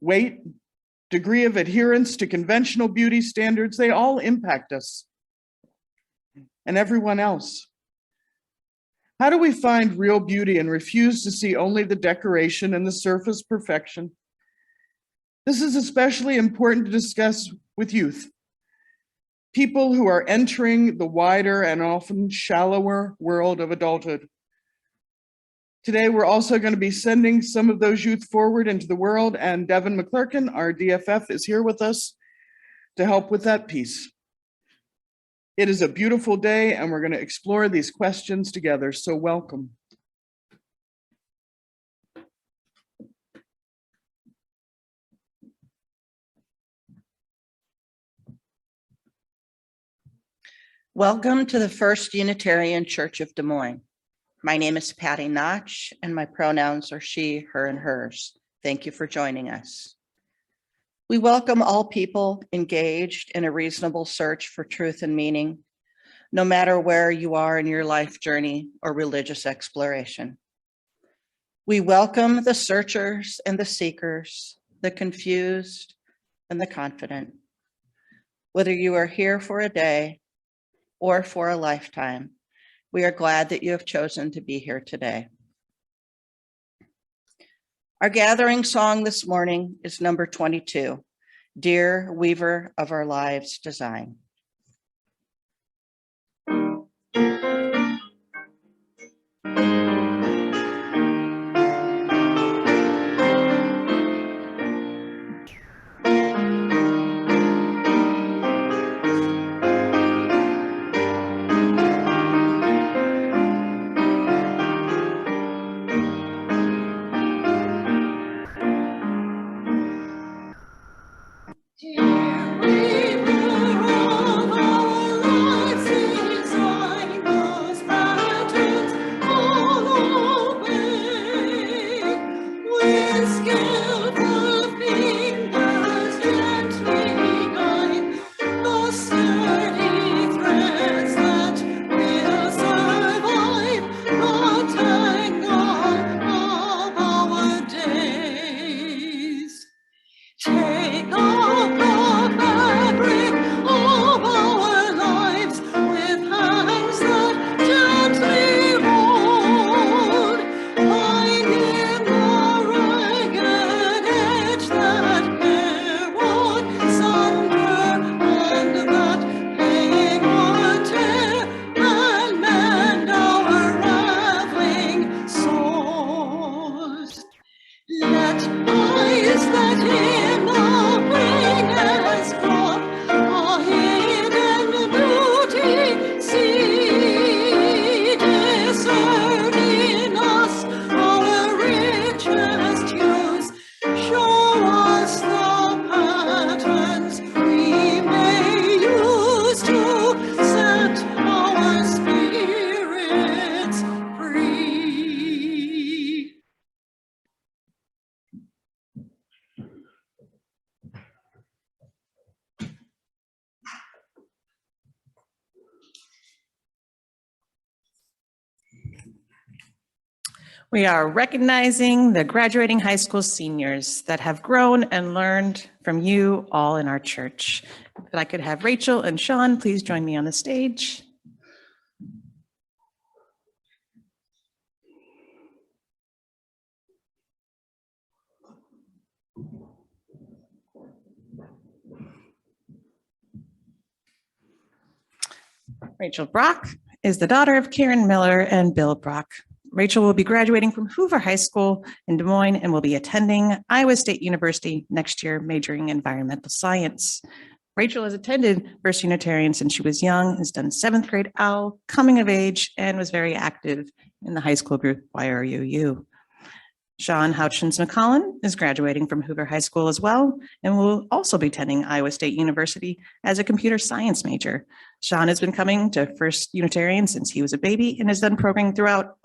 weight, degree of adherence to conventional beauty standards, they all impact us and everyone else. How do we find real beauty and refuse to see only the decoration and the surface perfection? This is especially important to discuss with youth, people who are entering the wider and often shallower world of adulthood. Today, we're also going to be sending some of those youth forward into the world, and Devin McClurkin, our DFF, is here with us to help with that piece. It is a beautiful day, and we're going to explore these questions together, so welcome. Welcome to the First Unitarian Church of Des Moines. My name is Patty Notch, and my pronouns are she, her, and hers. Thank you for joining us. We welcome all people engaged in a reasonable search for truth and meaning, no matter where you are in your life journey or religious exploration. We welcome the searchers and the seekers, the confused and the confident. Whether you are here for a day or for a lifetime, we are glad that you have chosen to be here today. Our gathering song this morning is number 22, Dear Weaver of Our Lives Design. We are recognizing the graduating high school seniors that have grown and learned from you all in our church. If I could have Rachel and Sean, please join me on the stage. Rachel Brock is the daughter of Karen Miller and Bill Brock. Rachel will be graduating from Hoover High School in Des Moines and will be attending Iowa State University next year, majoring in environmental science. Rachel has attended First Unitarian since she was young, has done 7th grade OWL, coming of age, and was very active in the high school group YRUU. Sean Houchins McCollin is graduating from Hoover High School as well, and will also be attending Iowa State University as a computer science major. Sean has been coming to First Unitarian since he was a baby and has done programming throughout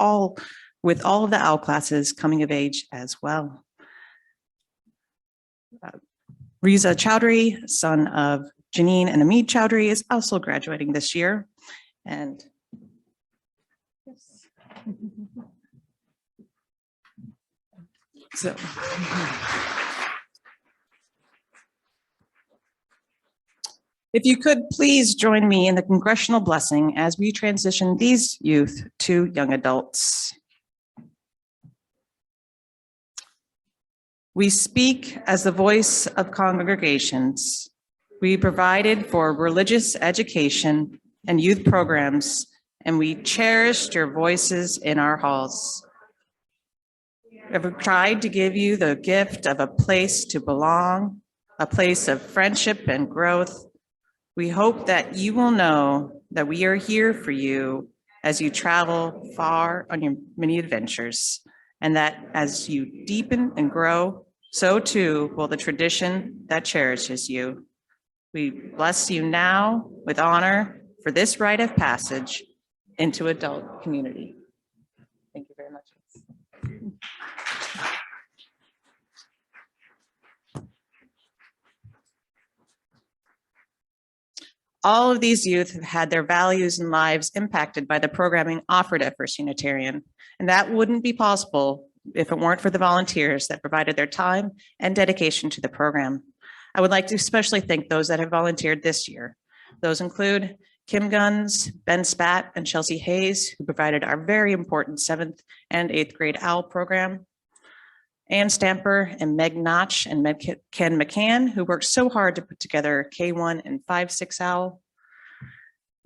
with all of the OWL classes, coming of age as well. Riza Chowdhury, son of Janine and Amit Chowdhury, is also graduating this year. And yes. So If you could please join me in the Congressional Blessing as we transition these youth to young adults. We speak as the voice of congregations. We provided for religious education and youth programs, and we cherished your voices in our halls. We have tried to give you the gift of a place to belong, a place of friendship and growth. We hope that you will know that we are here for you as you travel far on your many adventures, and that as you deepen and grow, so too will the tradition that cherishes you. We bless you now with honor for this rite of passage into adult community. Thank you very much. All of these youth have had their values and lives impacted by the programming offered at First Unitarian, and that wouldn't be possible if it weren't for the volunteers that provided their time and dedication to the program. I would like to especially thank those that have volunteered this year. Those include Kim Guns, Ben Spat, and Chelsea Hayes, who provided our very important 7th and 8th grade OWL program. Ann Stamper and Meg Notch and Ken McCann, who worked so hard to put together K1 and 5-6 OWL.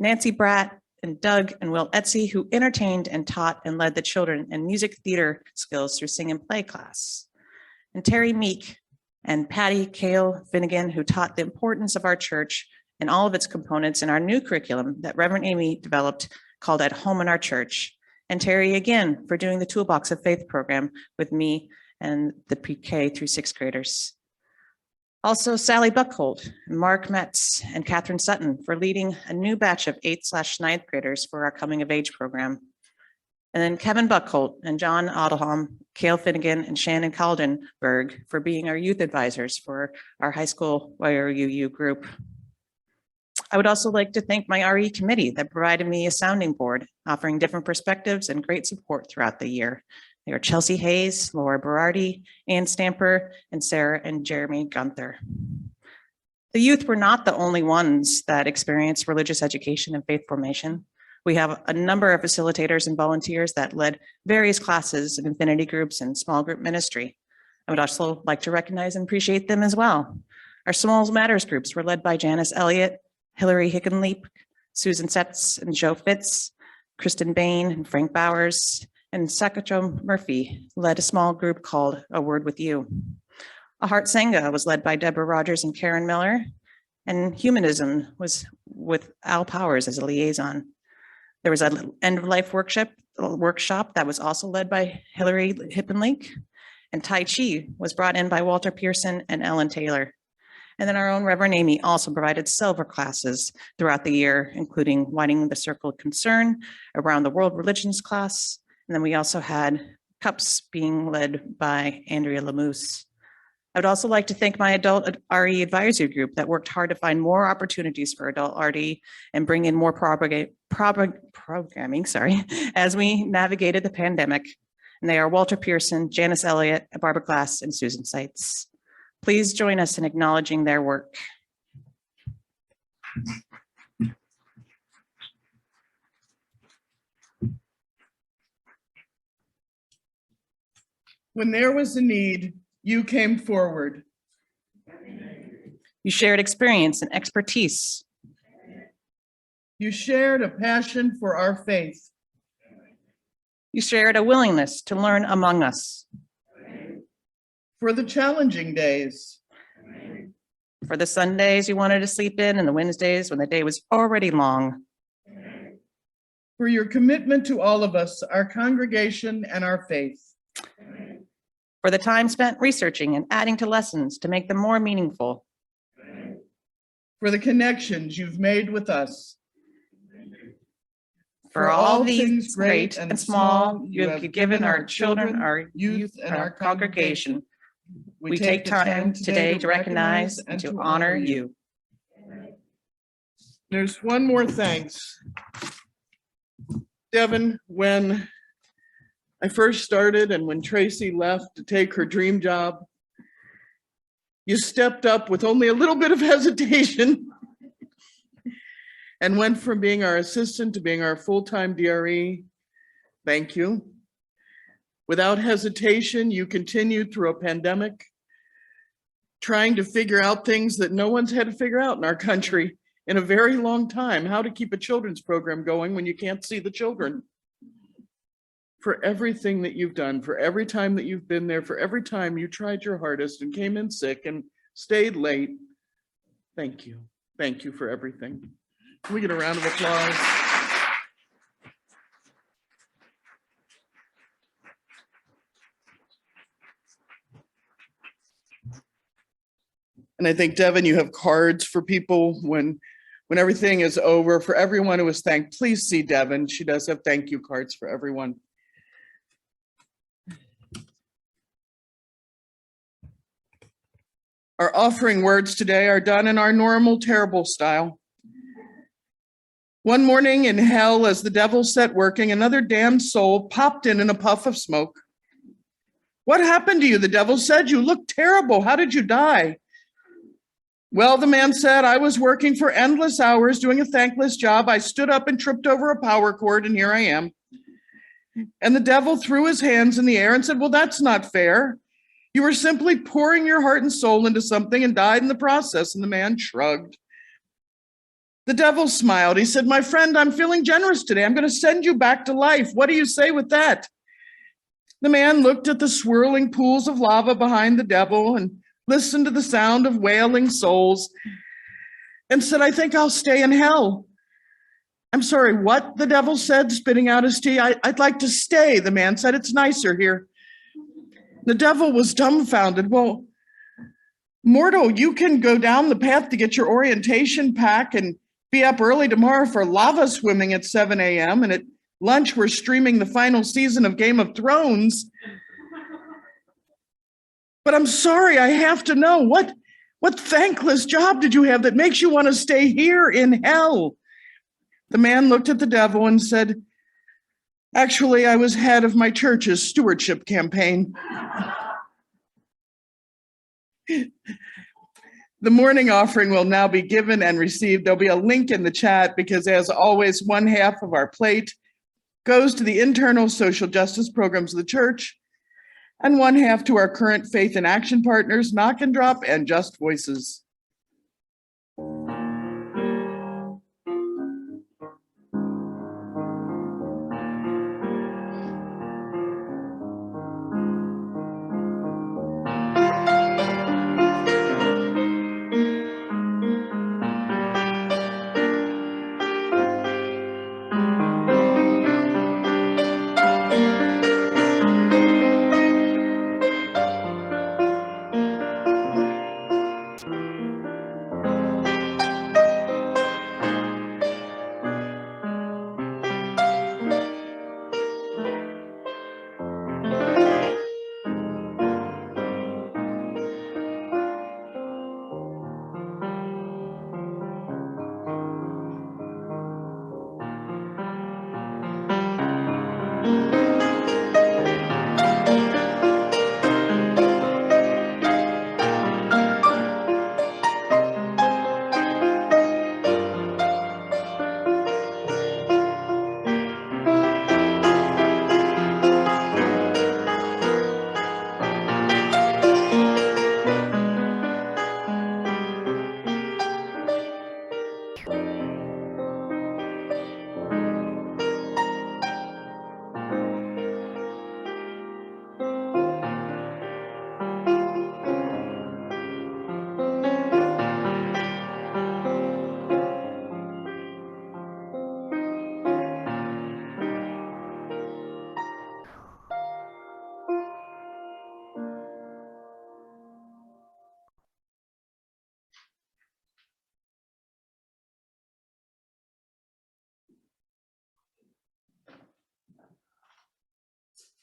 Nancy Bratt and Doug and Will Etsy, who entertained and taught and led the children in music theater skills through sing and play class. And Terry Meek and Patty Kale Finnegan, who taught the importance of our church and all of its components in our new curriculum that Reverend Amy developed called At Home in Our Church. And Terry again for doing the Toolbox of Faith program with me and the pre-K through 6th graders. Also Sally Buckholt, Mark Metz, and Catherine Sutton for leading a new batch of 8/9th graders for our coming of age program. And then Kevin Buckholt and John Adelholm, Cale Finnegan, and Shannon Caldenberg for being our youth advisors for our high school YRUU group. I would also like to thank my RE committee that provided me a sounding board, offering different perspectives and great support throughout the year. They are Chelsea Hayes, Laura Berardi, Ann Stamper, and Sarah and Jeremy Gunther. The youth were not the only ones that experienced religious education and faith formation. We have a number of facilitators and volunteers that led various classes and affinity groups and small group ministry. I would also like to recognize and appreciate them as well. Our Small Matters groups were led by Janice Elliott, Hillary Hickenleap, Susan Setz and Joe Fitz, Kristen Bain and Frank Bowers, and Sakacho Murphy led a small group called A Word With You. A Heart Sangha was led by Deborah Rogers and Karen Miller, and Humanism was with Al Powers as a liaison. There was an end-of-life workshop that was also led by Hillary Hippenlake, and Tai Chi was brought in by Walter Pearson and Ellen Taylor. And then our own Reverend Amy also provided silver classes throughout the year, including Widening the Circle of Concern, Around the World Religions class, and then we also had cups being led by Andrea Lamousse. I would also like to thank my adult RE advisory group that worked hard to find more opportunities for adult RE and bring in more programming, as we navigated the pandemic. And they are Walter Pearson, Janice Elliott, Barbara Glass, and Susan Seitz. Please join us in acknowledging their work. When there was a need, you came forward. You shared experience and expertise. You shared a passion for our faith. You shared a willingness to learn among us. For the challenging days. For the Sundays you wanted to sleep in and the Wednesdays when the day was already long. For your commitment to all of us, our congregation, and our faith. For the time spent researching and adding to lessons to make them more meaningful. For the connections you've made with us. For all these great and small you have given our children, our youth, and our congregation. We take time today to recognize and to honor you. There's one more thanks. Devin, when I first started and when Tracy left to take her dream job, you stepped up with only a little bit of hesitation and went from being our assistant to being our full-time DRE. Thank you. Without hesitation, you continued through a pandemic, trying to figure out things that no one's had to figure out in our country in a very long time, how to keep a children's program going when you can't see the children. For everything that you've done, for every time that you've been there, for every time you tried your hardest and came in sick and stayed late, thank you. Thank you for everything. Can we get a round of applause? And I think, Devin, you have cards for people when everything is over. For everyone who was thanked, please see Devin. She does have thank you cards for everyone. Our offering words today are done in our normal terrible style. One morning in hell, as the devil set working, another damned soul popped in a puff of smoke. What happened to you? The devil said. You look terrible. How did you die? Well, the man said, I was working for endless hours doing a thankless job. I stood up and tripped over a power cord, and here I am. And the devil threw his hands in the air and said, well, that's not fair. You were simply pouring your heart and soul into something and died in the process. And the man shrugged. The devil smiled. He said, my friend, I'm feeling generous today. I'm going to send you back to life. What do you say with that? The man looked at the swirling pools of lava behind the devil and listened to the sound of wailing souls and said, I think I'll stay in hell. I'm sorry, what? The devil said, spitting out his tea. I'd like to stay, the man said. It's nicer here. The devil was dumbfounded. Well, mortal, you can go down the path to get your orientation pack and be up early tomorrow for lava swimming at 7 a.m. And at lunch, we're streaming the final season of Game of Thrones. But I'm sorry, I have to know, what thankless job did you have that makes you want to stay here in hell? The man looked at the devil and said, actually, I was head of my church's stewardship campaign. The morning offering will now be given and received. There'll be a link in the chat because, as always, one half of our plate goes to the internal social justice programs of the church, and one half to our current faith and action partners, Knock and Drop and Just Voices.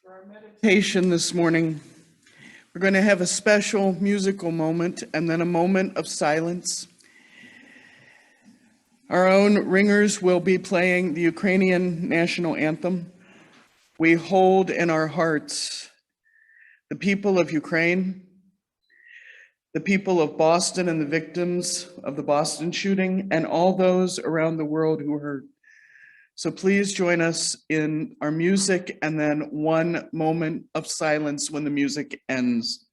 For our meditation this morning, we're going to have a special musical moment and then a moment of silence. Our own ringers will be playing the Ukrainian national anthem. We hold in our hearts the people of Ukraine, the people of Boston and the victims of the Boston shooting, and all those around the world who hurt. So please join us in our music and then one moment of silence when the music ends.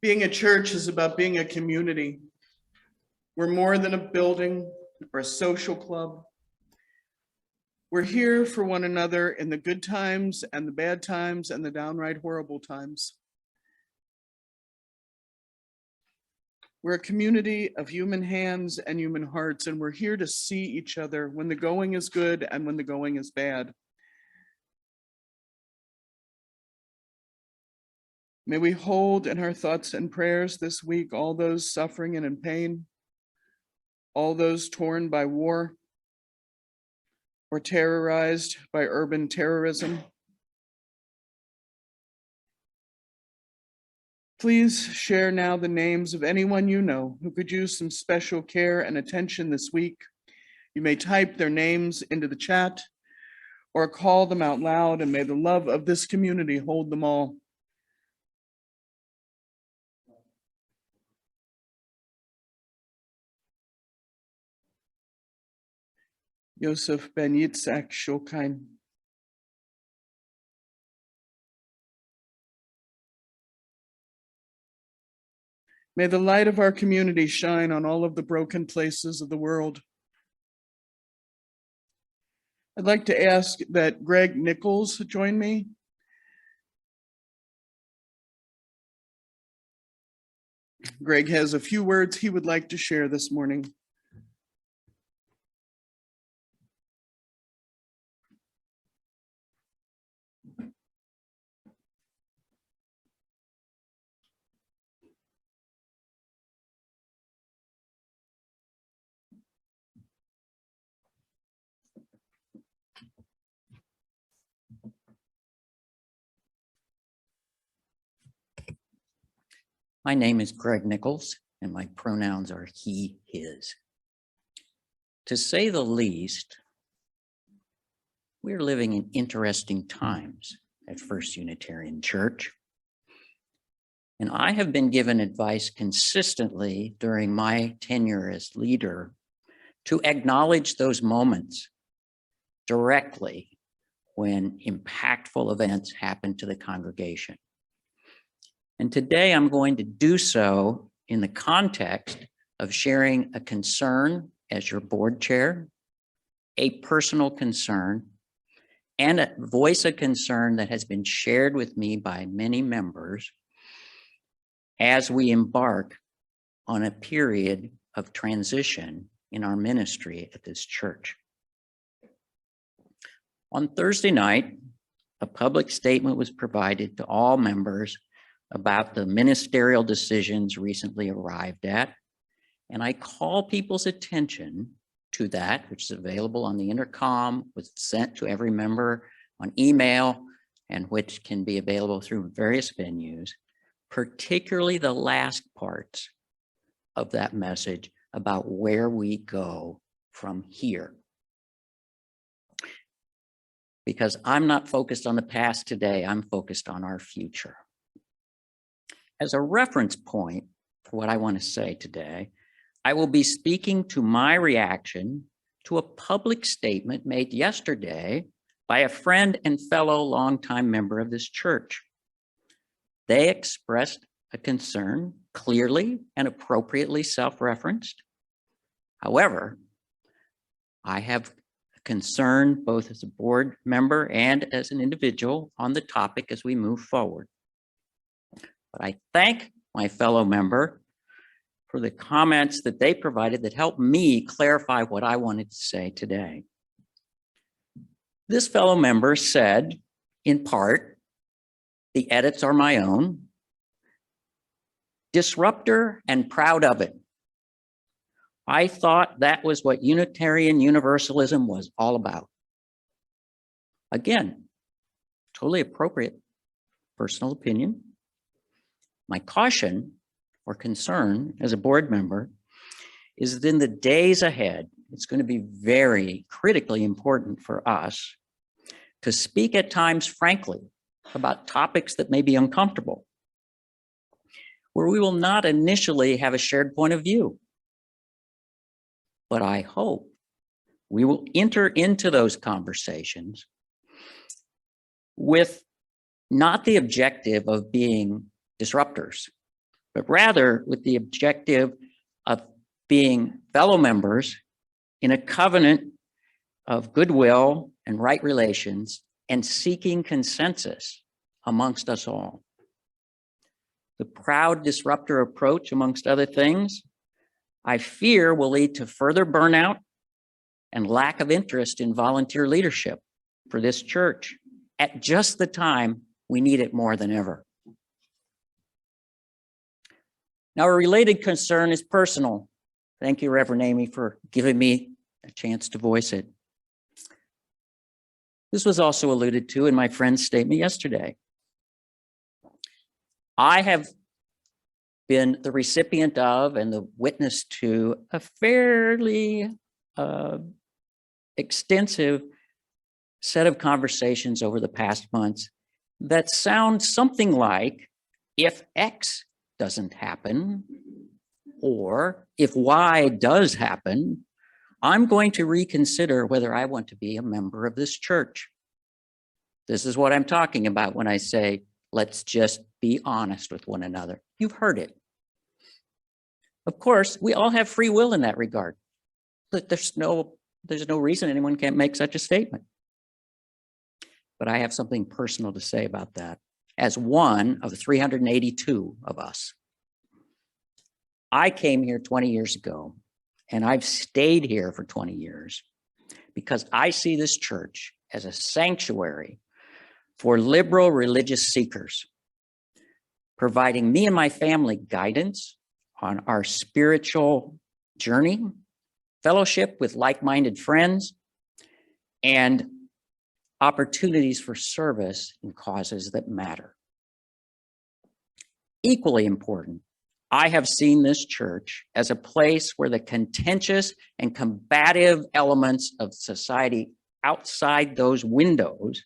Being a church is about being a community. We're more than a building or a social club. We're here for one another in the good times and the bad times and the downright horrible times. We're a community of human hands and human hearts, and we're here to see each other when the going is good and when the going is bad. May we hold in our thoughts and prayers this week all those suffering and in pain, all those torn by war or terrorized by urban terrorism. Please share now the names of anyone you know who could use some special care and attention this week. You may type their names into the chat or call them out loud, and may the love of this community hold them all. Yosef ben Yitzhak Shulkein. May the light of our community shine on all of the broken places of the world. I'd like to ask that Greg Nichols join me. Greg has a few words he would like to share this morning. My name is Greg Nichols, and my pronouns are he, his. To say the least, we're living in interesting times at First Unitarian Church. And I have been given advice consistently during my tenure as leader to acknowledge those moments directly when impactful events happen to the congregation. And today I'm going to do so in the context of sharing a concern as your board chair, a personal concern, and a voice of concern that has been shared with me by many members as we embark on a period of transition in our ministry at this church. On Thursday night, a public statement was provided to all members about the ministerial decisions recently arrived at. And I call people's attention to that, which is available on the intercom, was sent to every member on email, and which can be available through various venues, particularly the last parts of that message about where we go from here. Because I'm not focused on the past today, I'm focused on our future. As a reference point for what I want to say today, I will be speaking to my reaction to a public statement made yesterday by a friend and fellow longtime member of this church. They expressed a concern, clearly and appropriately self-referenced. However, I have a concern both as a board member and as an individual on the topic as we move forward. But I thank my fellow member for the comments that they provided that helped me clarify what I wanted to say today. This fellow member said, in part, the edits are my own, disruptor and proud of it. I thought that was what Unitarian Universalism was all about. Again, totally appropriate personal opinion. My caution or concern as a board member is that in the days ahead, it's going to be very critically important for us to speak at times frankly about topics that may be uncomfortable, where we will not initially have a shared point of view. But I hope we will enter into those conversations with not the objective of being disruptors, but rather with the objective of being fellow members in a covenant of goodwill and right relations and seeking consensus amongst us all. The proud disruptor approach, amongst other things, I fear will lead to further burnout and lack of interest in volunteer leadership for this church at just the time we need it more than ever. Now, a related concern is personal. Thank you, Reverend Amy, for giving me a chance to voice it. This was also alluded to in my friend's statement yesterday. I have been the recipient of and the witness to a fairly extensive set of conversations over the past months that sound something like, if X doesn't happen, or if Y does happen, I'm going to reconsider whether I want to be a member of this church. This is what I'm talking about when I say, let's just be honest with one another. You've heard it. Of course, we all have free will in that regard. But there's no reason anyone can't make such a statement. But I have something personal to say about that. As one of 382 of us, I came here 20 years ago, and I've stayed here for 20 years because I see this church as a sanctuary for liberal religious seekers, providing me and my family guidance on our spiritual journey, fellowship with like-minded friends, and opportunities for service in causes that matter. Equally important, I have seen this church as a place where the contentious and combative elements of society outside those windows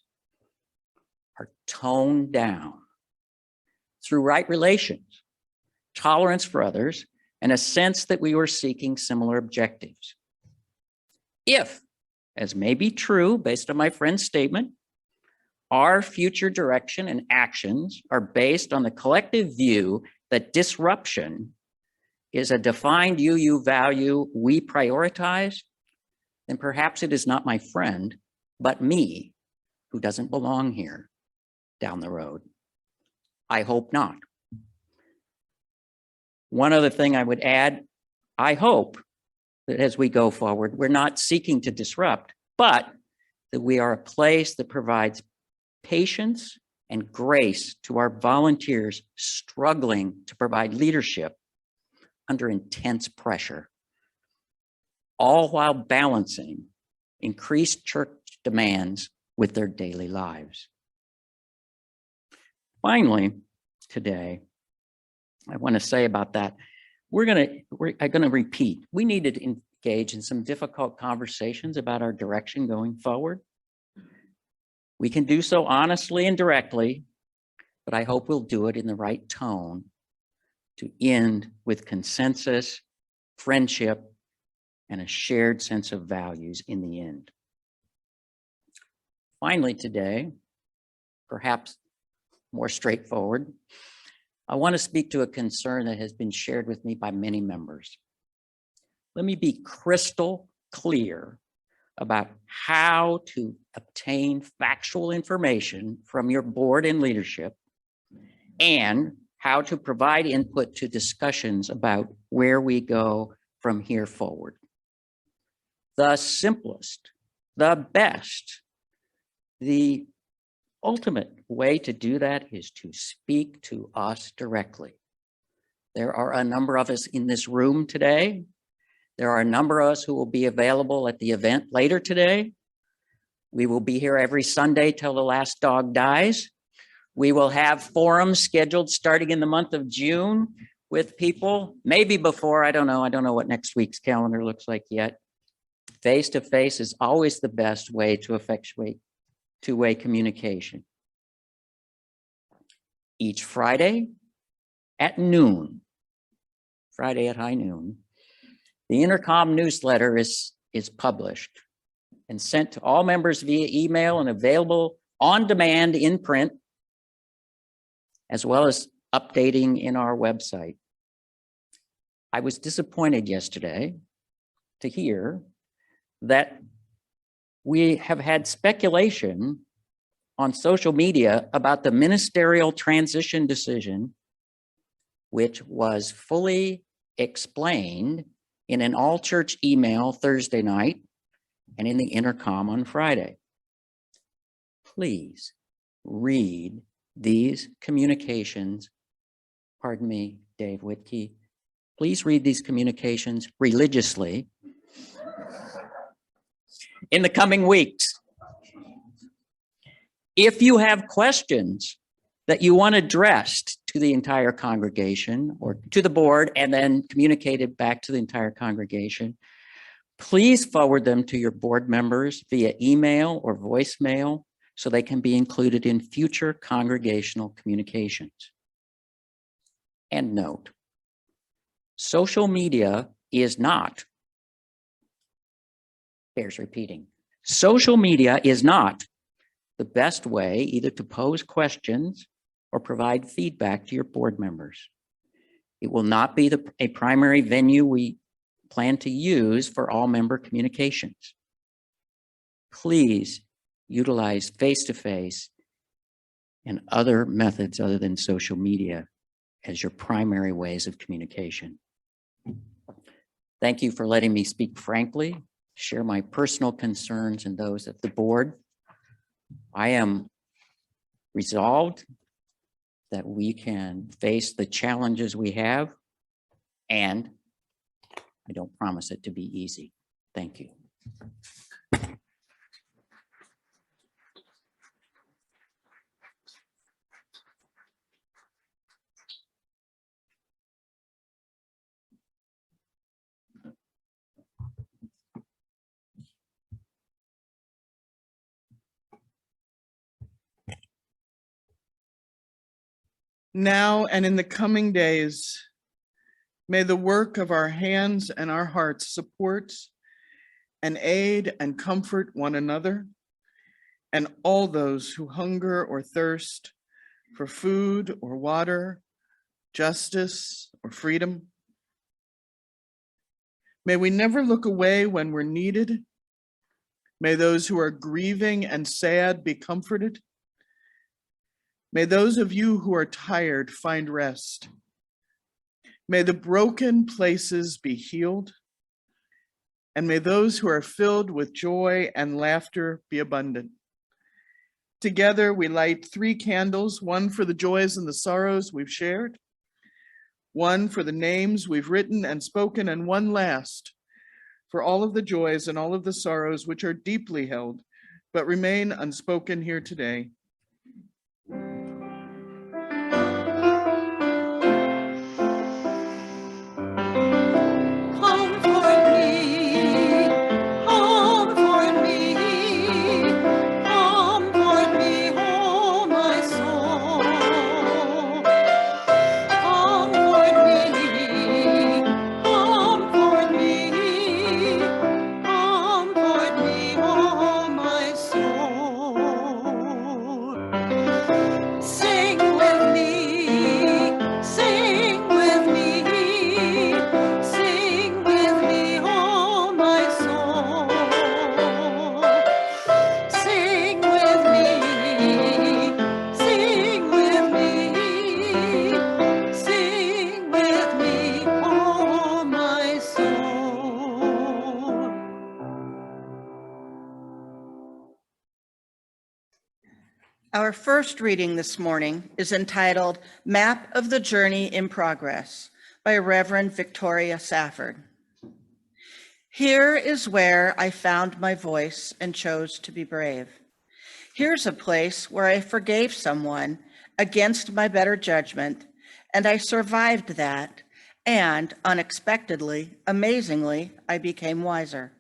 are toned down through right relations, tolerance for others, and a sense that we were seeking similar objectives. If, as may be true based on my friend's statement, our future direction and actions are based on the collective view that disruption is a defined UU value we prioritize, then perhaps it is not my friend, but me who doesn't belong here down the road. I hope not. One other thing I would add, I hope that as we go forward, we're not seeking to disrupt, but that we are a place that provides patience and grace to our volunteers struggling to provide leadership under intense pressure, all while balancing increased church demands with their daily lives. Finally, today, I want to say about that, I'm going to repeat, we need to engage in some difficult conversations about our direction going forward. We can do so honestly and directly, but I hope we'll do it in the right tone to end with consensus, friendship, and a shared sense of values in the end. Finally today, perhaps more straightforward, I want to speak to a concern that has been shared with me by many members. Let me be crystal clear about how to obtain factual information from your board and leadership, and how to provide input to discussions about where we go from here forward. The simplest, the best, the ultimate way to do that is to speak to us directly. There are a number of us in this room today. There are a number of us who will be available at the event later today. We will be here every Sunday till the last dog dies. We will have forums scheduled starting in the month of June with people, maybe before, I don't know what next week's calendar looks like yet. Face-to-face is always the best way to effectuate two-way communication. Each Friday at noon, Friday at high noon, the Intercom newsletter is published and sent to all members via email and available on demand in print, as well as updating in our website. I was disappointed yesterday to hear that we have had speculation on social media about the ministerial transition decision, which was fully explained in an all-church email Thursday night and in the Intercom on Friday. Please read these communications. Pardon me, Dave Whitkey. Please read these communications religiously in the coming weeks. If you have questions that you want addressed to the entire congregation or to the board and then communicated back to the entire congregation, please forward them to your board members via email or voicemail so they can be included in future congregational communications. And note, social media is not Bears repeating. Social media is not the best way either to pose questions or provide feedback to your board members. It will not be a primary venue we plan to use for all member communications. Please utilize face-to-face and other methods other than social media as your primary ways of communication. Thank you for letting me speak frankly, share my personal concerns and those of the board. I am resolved that we can face the challenges we have, and I don't promise it to be easy. Thank you. Now and in the coming days, may the work of our hands and our hearts support and aid and comfort one another and all those who hunger or thirst for food or water, justice or freedom. May we never look away when we're needed. May those who are grieving and sad be comforted. May those of you who are tired find rest. May the broken places be healed. And may those who are filled with joy and laughter be abundant. Together we light 3 candles, one for the joys and the sorrows we've shared, one for the names we've written and spoken, and one last for all of the joys and all of the sorrows which are deeply held, but remain unspoken here today. Our first reading this morning is entitled Map of the Journey in Progress by Reverend Victoria Safford. Here is where I found my voice and chose to be brave. Here's a place where I forgave someone against my better judgment, and I survived that, and unexpectedly, amazingly, I became wiser.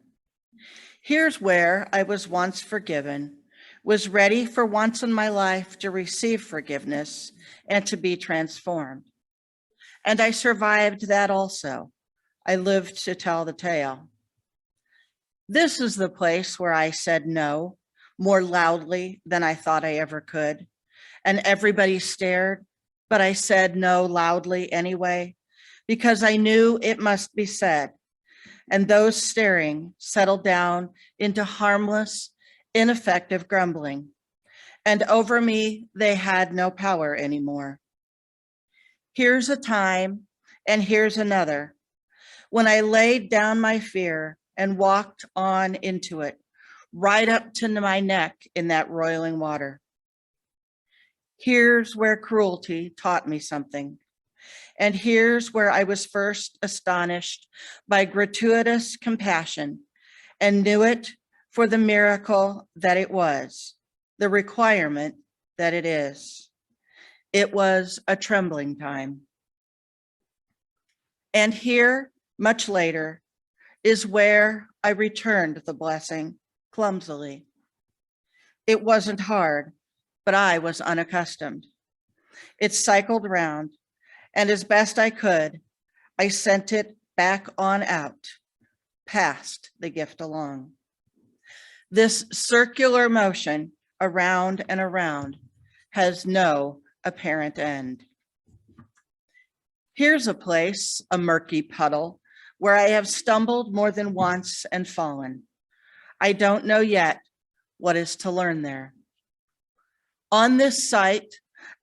Here's where I was once forgiven, was ready for once in my life to receive forgiveness and to be transformed. And I survived that also. I lived to tell the tale. This is the place where I said no more loudly than I thought I ever could. And everybody stared, but I said no loudly anyway, because I knew it must be said. And those staring settled down into harmless, ineffective grumbling, and over me, they had no power anymore. Here's a time, and here's another, when I laid down my fear and walked on into it, right up to my neck in that roiling water. Here's where cruelty taught me something, and here's where I was first astonished by gratuitous compassion and knew it for the miracle that it was, the requirement that it is. It was a trembling time. And here, much later, is where I returned the blessing clumsily. It wasn't hard, but I was unaccustomed. It cycled round, and as best I could, I sent it back on out, passed the gift along. This circular motion around and around has no apparent end. Here's a place, a murky puddle, where I have stumbled more than once and fallen. I don't know yet what is to learn there. On this site,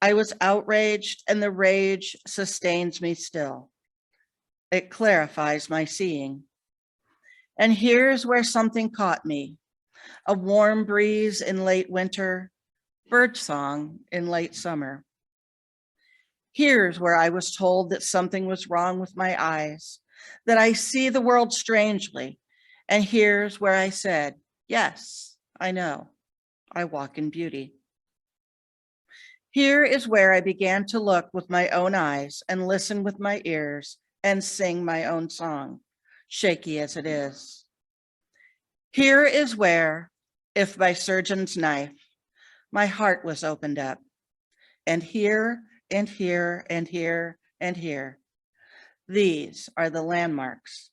I was outraged, and the rage sustains me still. It clarifies my seeing. And here's where something caught me. A warm breeze in late winter, birdsong in late summer. Here's where I was told that something was wrong with my eyes, that I see the world strangely. And here's where I said, yes, I know, I walk in beauty. Here is where I began to look with my own eyes and listen with my ears and sing my own song, shaky as it is. Here is where, if by surgeon's knife, my heart was opened up. And here, and here, and here, and here. These are the landmarks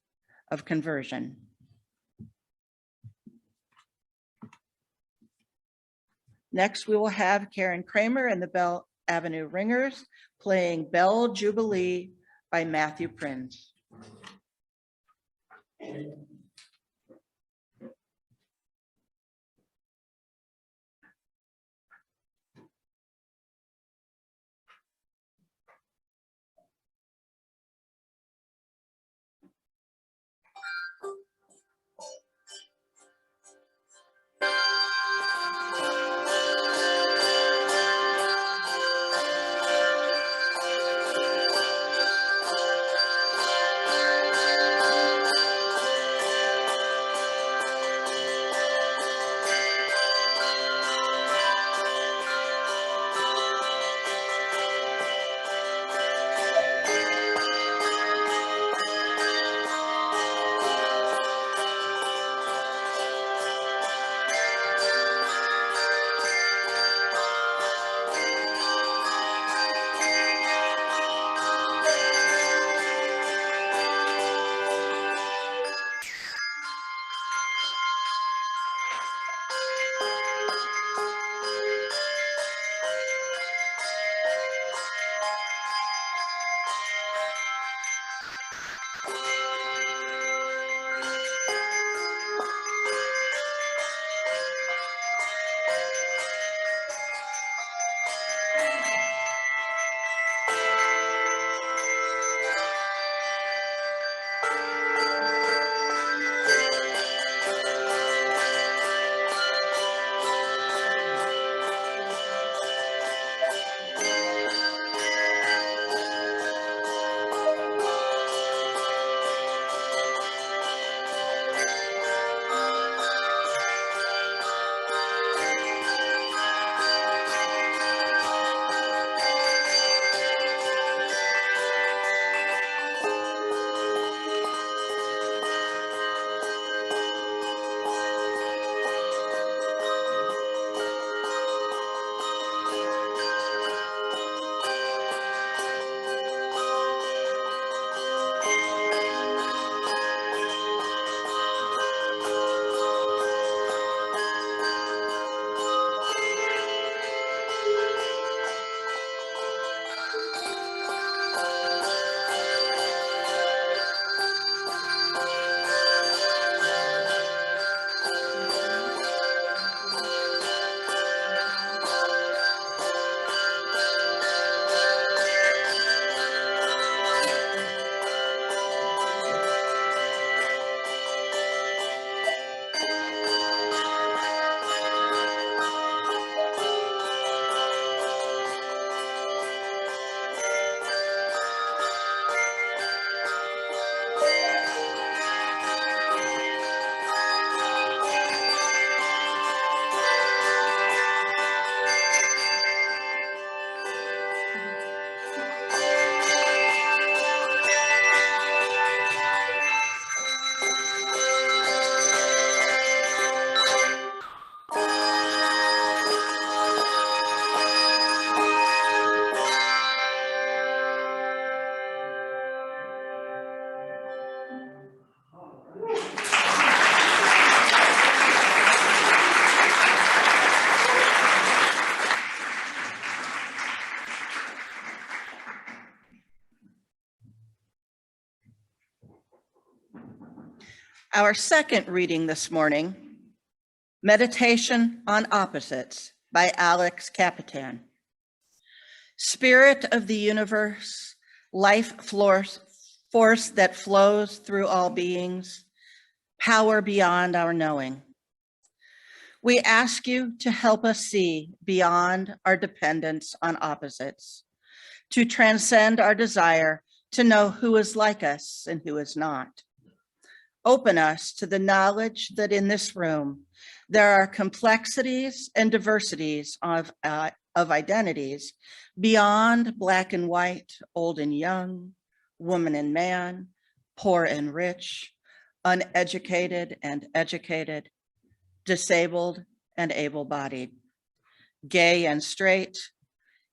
of conversion. Next, we will have Karen Kramer and the Bell Avenue Ringers playing Bell Jubilee by Matthew Prince. Our second reading this morning, Meditation on Opposites by Capitan. Spirit of the universe, life force that flows through all beings, power beyond our knowing. We ask you to help us see beyond our dependence on opposites, to transcend our desire to know who is like us and who is not. Open us to the knowledge that in this room, there are complexities and diversities of identities beyond Black and white, old and young, woman and man, poor and rich, uneducated and educated, disabled and able-bodied, gay and straight,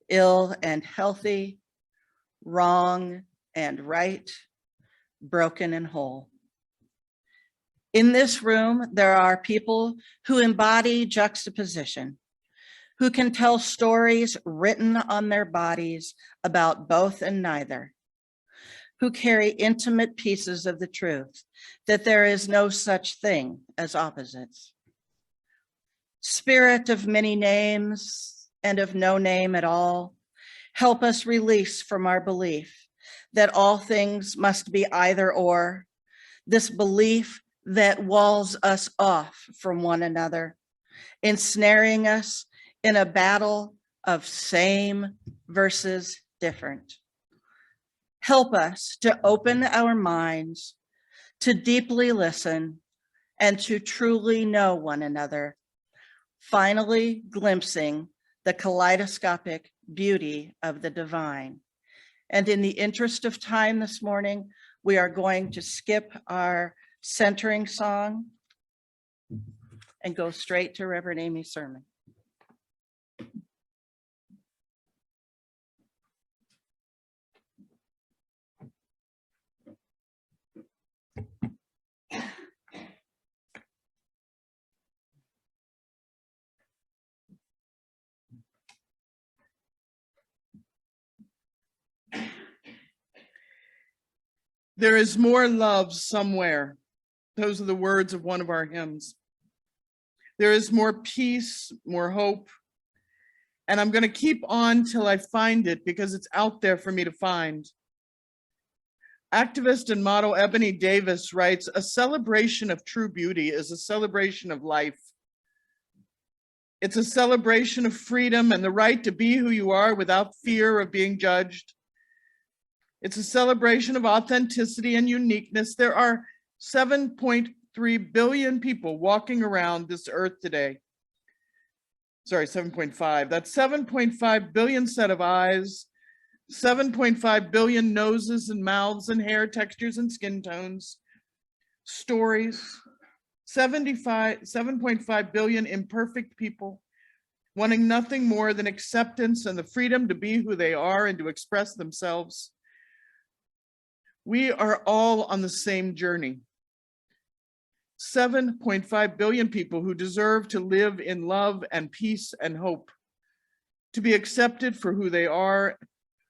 ill and healthy, wrong and right, broken and whole. In this room, there are people who embody juxtaposition, who can tell stories written on their bodies about both and neither, who carry intimate pieces of the truth that there is no such thing as opposites. Spirit of many names and of no name at all, help us release from our belief that all things must be either or, this belief that walls us off from one another, ensnaring us in a battle of same versus different. Help us to open our minds, to deeply listen, and to truly know one another, finally glimpsing the kaleidoscopic beauty of the divine. And in the interest of time this morning, we are going to skip our centering song and go straight to Reverend Amy's sermon. There is more love somewhere. Those are the words of one of our hymns. There is more peace, more hope. And I'm going to keep on till I find it because it's out there for me to find. Activist and model Ebony Davis writes, "A celebration of true beauty is a celebration of life. It's a celebration of freedom and the right to be who you are without fear of being judged. It's a celebration of authenticity and uniqueness. There are 7.3 billion people walking around this earth today. Sorry, 7.5. That's 7.5 billion set of eyes, 7.5 billion noses and mouths and hair textures and skin tones, stories, 7.5 billion imperfect people wanting nothing more than acceptance and the freedom to be who they are and to express themselves. We are all on the same journey. 7.5 billion people who deserve to live in love and peace and hope, to be accepted for who they are,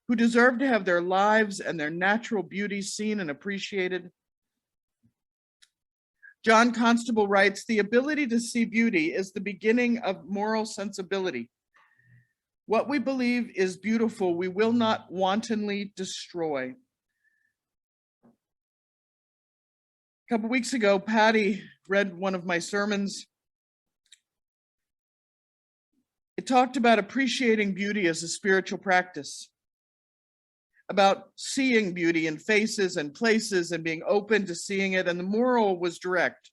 who deserve to have their lives and their natural beauty seen and appreciated. John Constable writes, "The ability to see beauty is the beginning of moral sensibility. What we believe is beautiful, we will not wantonly destroy." A couple weeks ago, Patty read one of my sermons. It talked about appreciating beauty as a spiritual practice, about seeing beauty in faces and places and being open to seeing it. And the moral was direct.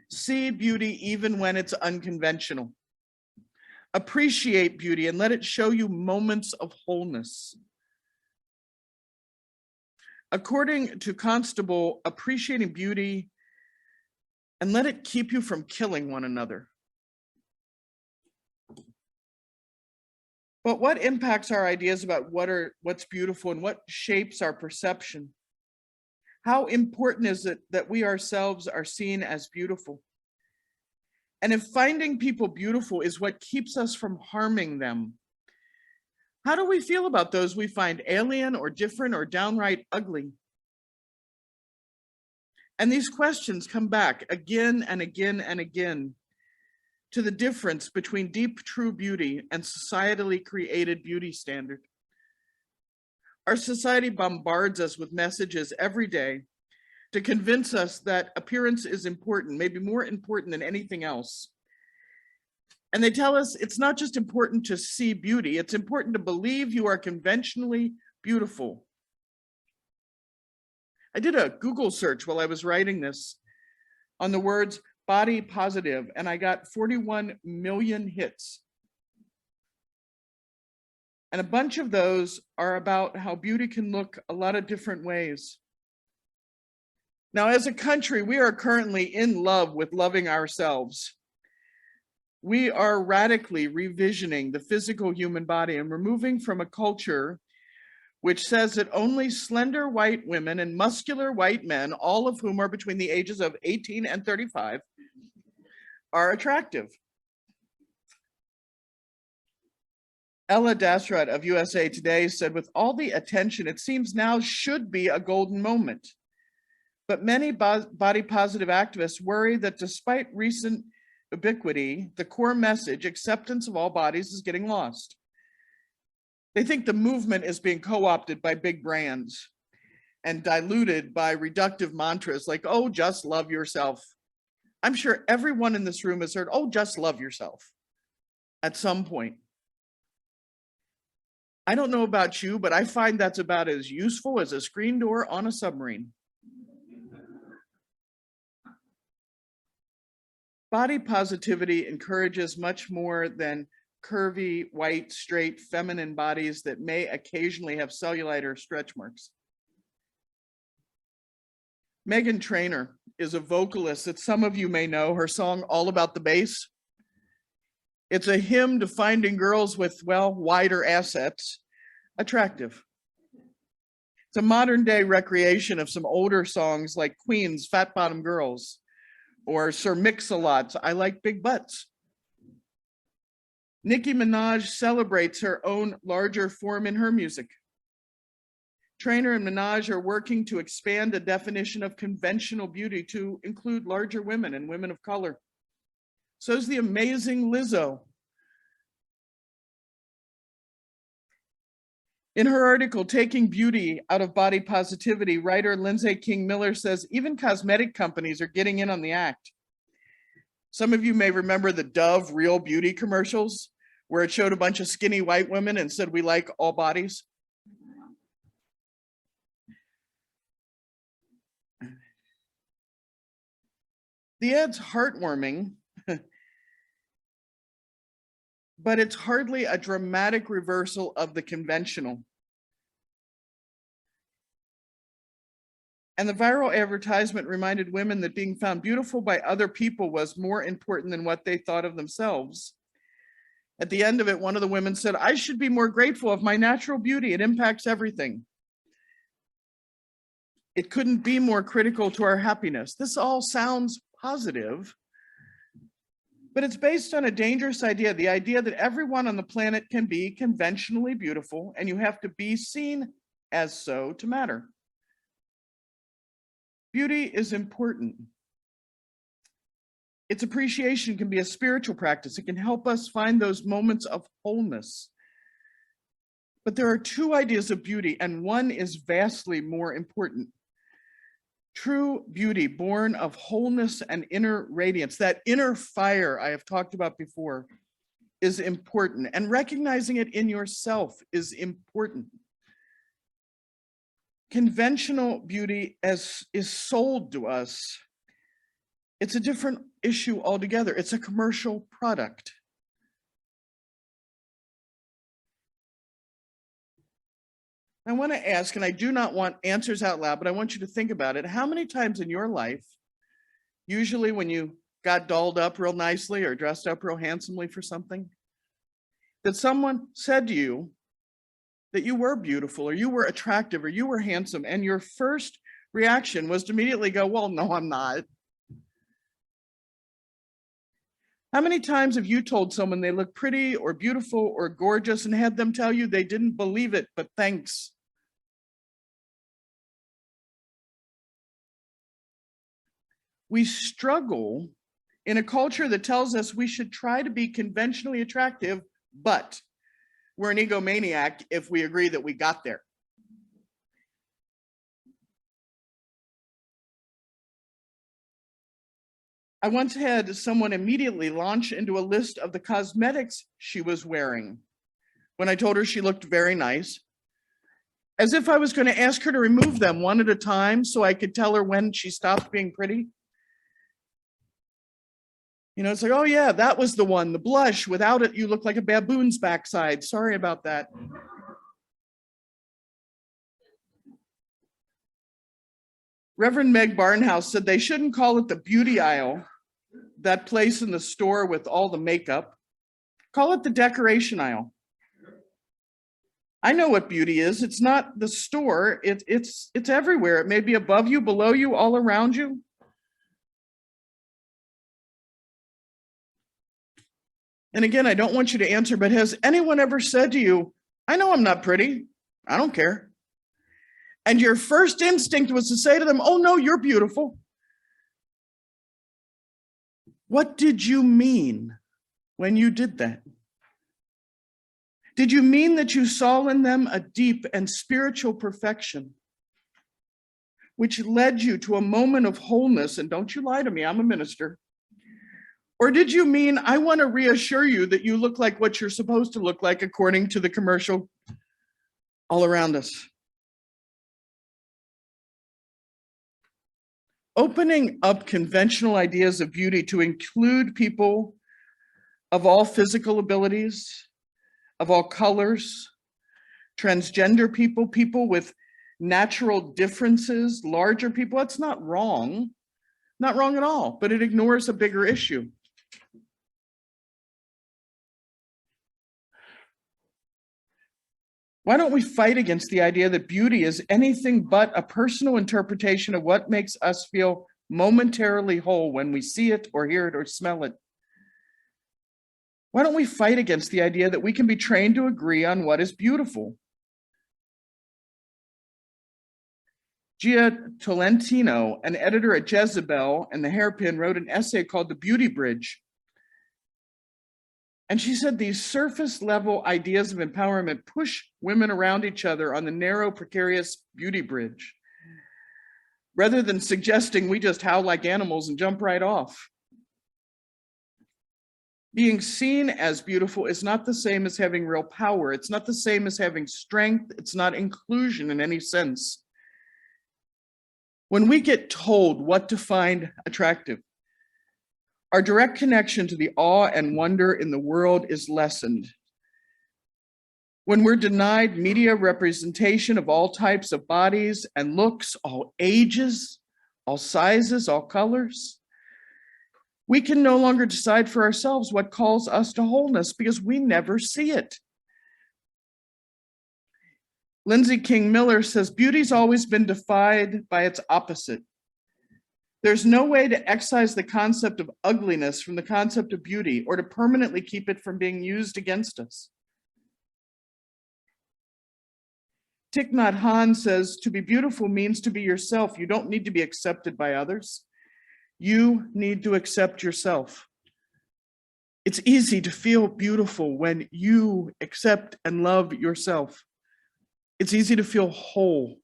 See beauty even when it's unconventional. Appreciate beauty and let it show you moments of wholeness. According to Constable, appreciating beauty and let it keep you from killing one another. But what impacts our ideas about what's beautiful and what shapes our perception? How important is it that we ourselves are seen as beautiful? And if finding people beautiful is what keeps us from harming them, how do we feel about those we find alien or different or downright ugly? And these questions come back again and again and again to the difference between deep, true beauty and societally created beauty standard. Our society bombards us with messages every day to convince us that appearance is important, maybe more important than anything else. And they tell us it's not just important to see beauty, it's important to believe you are conventionally beautiful. I did a Google search while I was writing this on the words body positive, and I got 41 million hits. And a bunch of those are about how beauty can look a lot of different ways. Now, as a country, we are currently in love with loving ourselves. We are radically revisioning the physical human body and we're moving from a culture which says that only slender white women and muscular white men, all of whom are between the ages of 18 and 35, are attractive. Ella Dasrat of USA Today said, with all the attention, it seems now should be a golden moment. But many body positive activists worry that despite recent ubiquity, the core message, acceptance of all bodies, is getting lost. They think the movement is being co-opted by big brands and diluted by reductive mantras like, oh, just love yourself. I'm sure everyone in this room has heard, oh, just love yourself at some point. I don't know about you, but I find that's about as useful as a screen door on a submarine. Body positivity encourages much more than curvy, white, straight, feminine bodies that may occasionally have cellulite or stretch marks. Meghan Trainor is a vocalist that some of you may know, her song All About the Bass. It's a hymn to finding girls with, well, wider assets attractive. It's a modern day recreation of some older songs like Queen's Fat Bottom Girls or Sir Mix-a-Lot's I Like Big Butts. Nicki Minaj celebrates her own larger form in her music. Trainor and Minaj are working to expand the definition of conventional beauty to include larger women and women of color. So is the amazing Lizzo. In her article, Taking Beauty Out of Body Positivity, writer Lindsay King Miller says even cosmetic companies are getting in on the act. Some of you may remember the Dove Real Beauty commercials, where it showed a bunch of skinny white women and said, we like all bodies. The ad's heartwarming, but it's hardly a dramatic reversal of the conventional. And the viral advertisement reminded women that being found beautiful by other people was more important than what they thought of themselves. At the end of it, one of the women said, I should be more grateful of my natural beauty. It impacts everything. It couldn't be more critical to our happiness. This all sounds positive, but it's based on a dangerous idea, the idea that everyone on the planet can be conventionally beautiful and you have to be seen as so to matter. Beauty is important. Its appreciation can be a spiritual practice. It can help us find those moments of wholeness. But there are two ideas of beauty, and one is vastly more important. True beauty, born of wholeness and inner radiance, that inner fire I have talked about before, is important, and recognizing it in yourself is important. Conventional beauty as is sold to us, it's a different issue altogether. It's a commercial product. I want to ask, and I do not want answers out loud, but I want you to think about it. How many times in your life, usually when you got dolled up real nicely or dressed up real handsomely for something, that someone said to you that you were beautiful or you were attractive or you were handsome, and your first reaction was to immediately go, well, no, I'm not. How many times have you told someone they look pretty or beautiful or gorgeous and had them tell you they didn't believe it, but thanks? We struggle in a culture that tells us we should try to be conventionally attractive, but we're an egomaniac if we agree that we got there. I once had someone immediately launch into a list of the cosmetics she was wearing when I told her she looked very nice, as if I was going to ask her to remove them one at a time so I could tell her when she stopped being pretty. You know, it's like, oh yeah, that was the one, the blush. Without it, you look like a baboon's backside. Sorry about that. Reverend Meg Barnhouse said they shouldn't call it the beauty aisle, that place in the store with all the makeup. Call it the decoration aisle. I know what beauty is. It's not the store. It's everywhere. It may be above you, below you, all around you. And again, I don't want you to answer, but has anyone ever said to you, I know I'm not pretty. I don't care. And your first instinct was to say to them, oh no, you're beautiful. What did you mean when you did that? Did you mean that you saw in them a deep and spiritual perfection, which led you to a moment of wholeness? And don't you lie to me, I'm a minister. Or did you mean, I want to reassure you that you look like what you're supposed to look like according to the commercial all around us? Opening up conventional ideas of beauty to include people of all physical abilities, of all colors, transgender people, people with natural differences, larger people, that's not wrong at all, but it ignores a bigger issue. Why don't we fight against the idea that beauty is anything but a personal interpretation of what makes us feel momentarily whole when we see it or hear it or smell it? Why don't we fight against the idea that we can be trained to agree on what is beautiful? Gia Tolentino, an editor at Jezebel and the Hairpin, wrote an essay called The Beauty Bridge. And she said these surface level ideas of empowerment push women around each other on the narrow, precarious beauty bridge, rather than suggesting we just howl like animals and jump right off. Being seen as beautiful is not the same as having real power. It's not the same as having strength. It's not inclusion in any sense. When we get told what to find attractive, our direct connection to the awe and wonder in the world is lessened. When we're denied media representation of all types of bodies and looks, all ages, all sizes, all colors, we can no longer decide for ourselves what calls us to wholeness because we never see it. Lindsay King Miller says, beauty's always been defined by its opposite. There's no way to excise the concept of ugliness from the concept of beauty or to permanently keep it from being used against us. Thich Nhat Hanh says, to be beautiful means to be yourself. You don't need to be accepted by others. You need to accept yourself. It's easy to feel beautiful when you accept and love yourself. It's easy to feel whole.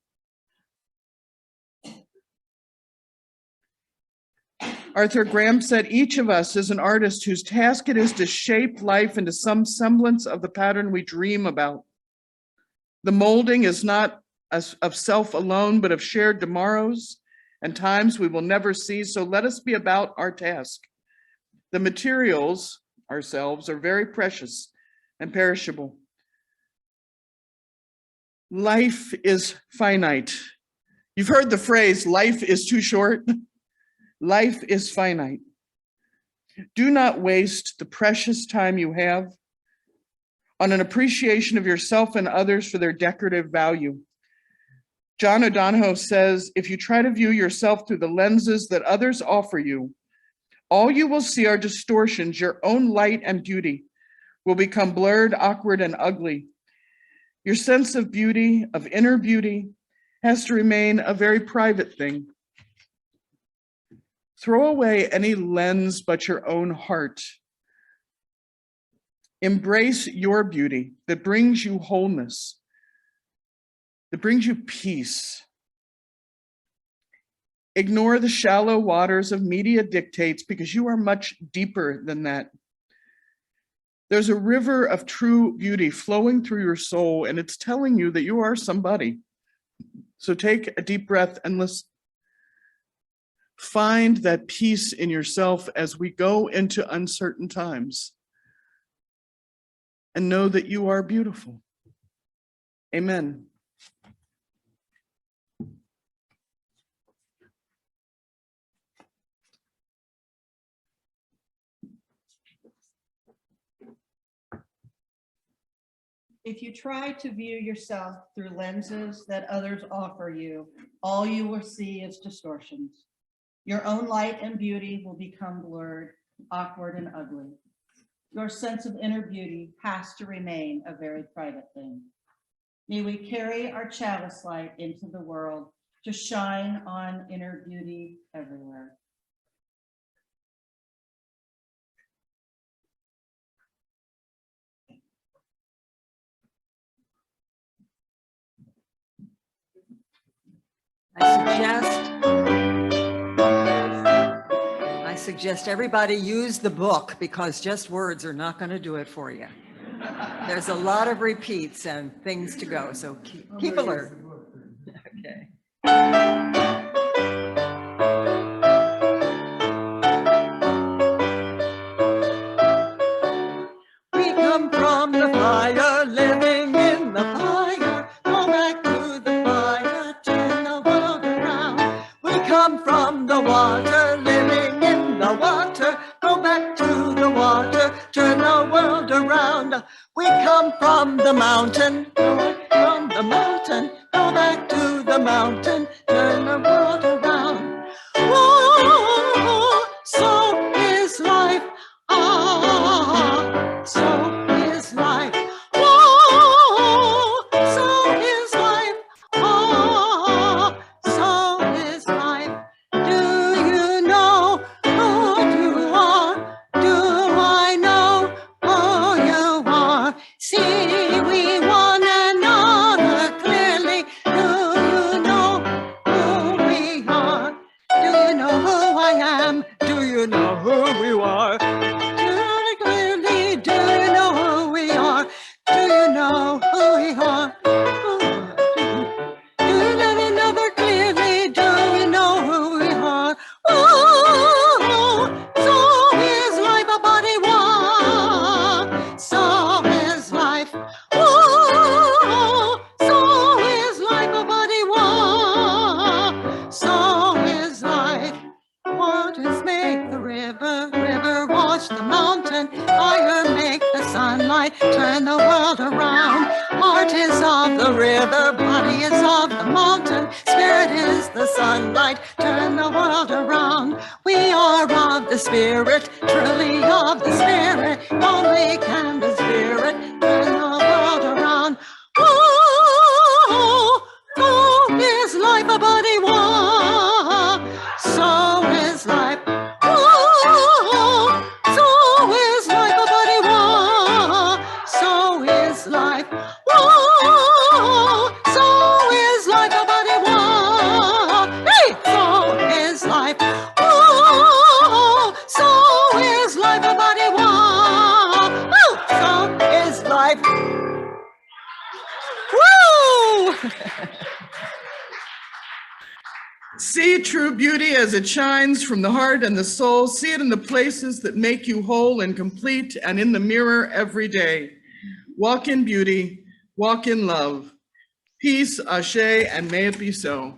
Arthur Graham said, each of us is an artist whose task it is to shape life into some semblance of the pattern we dream about. The molding is not of self alone, but of shared tomorrows and times we will never see. So let us be about our task. The materials, ourselves, are very precious and perishable. Life is finite. You've heard the phrase, life is too short. Life is finite. Do not waste the precious time you have on an appreciation of yourself and others for their decorative value. John O'Donohoe says, if you try to view yourself through the lenses that others offer you, all you will see are distortions. Your own light and beauty will become blurred, awkward, and ugly. Your sense of beauty, of inner beauty, has to remain a very private thing. Throw away any lens but your own heart. Embrace your beauty that brings you wholeness, that brings you peace. Ignore the shallow waters of media dictates because you are much deeper than that. There's a river of true beauty flowing through your soul, and it's telling you that you are somebody. So take a deep breath and listen. Find that peace in yourself as we go into uncertain times. And know that you are beautiful. Amen. If you try to view yourself through lenses that others offer you, all you will see is distortions. Your own light and beauty will become blurred, awkward, and ugly. Your sense of inner beauty has to remain a very private thing. May we carry our chalice light into the world to shine on inner beauty everywhere. I suggest everybody use the book because just words are not going to do it for you. There's a lot of repeats and things to go, so keep alert. Okay. We come from the fire, living in the fire. Go back to the fire, turn the world around. We come from the water, living in the water. Go back to the water, turn the world around. We come from the mountain, go back to the mountain, turn the world around. Whoa, so is life. Ah, so is life. Whoa, so is life. Ah, so is life. Do you know who you are? Do I know who you are? See we one another clearly. Do you know who we are? Do you know who I am? Do you know who we are? Clearly, do you know who we are? Do you know who we are? Do you know another clearly? Do you know who we are? Oh, so is life a body one. So is life. Oh, so is life a body one. So is life. Waters make the river, river wash the mountain, fire make the sunlight, turn the world around. Heart is of the river, body is of the mountain, spirit is the sunlight, turn the world around. We are of the spirit, truly of the spirit, only can the spirit turn the world around. Oh, so is life a body one. So is life. Oh, so is life a body one. So is life. Oh, so is life a body one. Hey, so is life. Oh, so is life a body one. Oh, so is life. Woo! See true beauty as it shines from the heart and the soul. See it in the places that make you whole and complete and in the mirror every day. Walk in beauty, walk in love. Peace, ashe, and may it be so.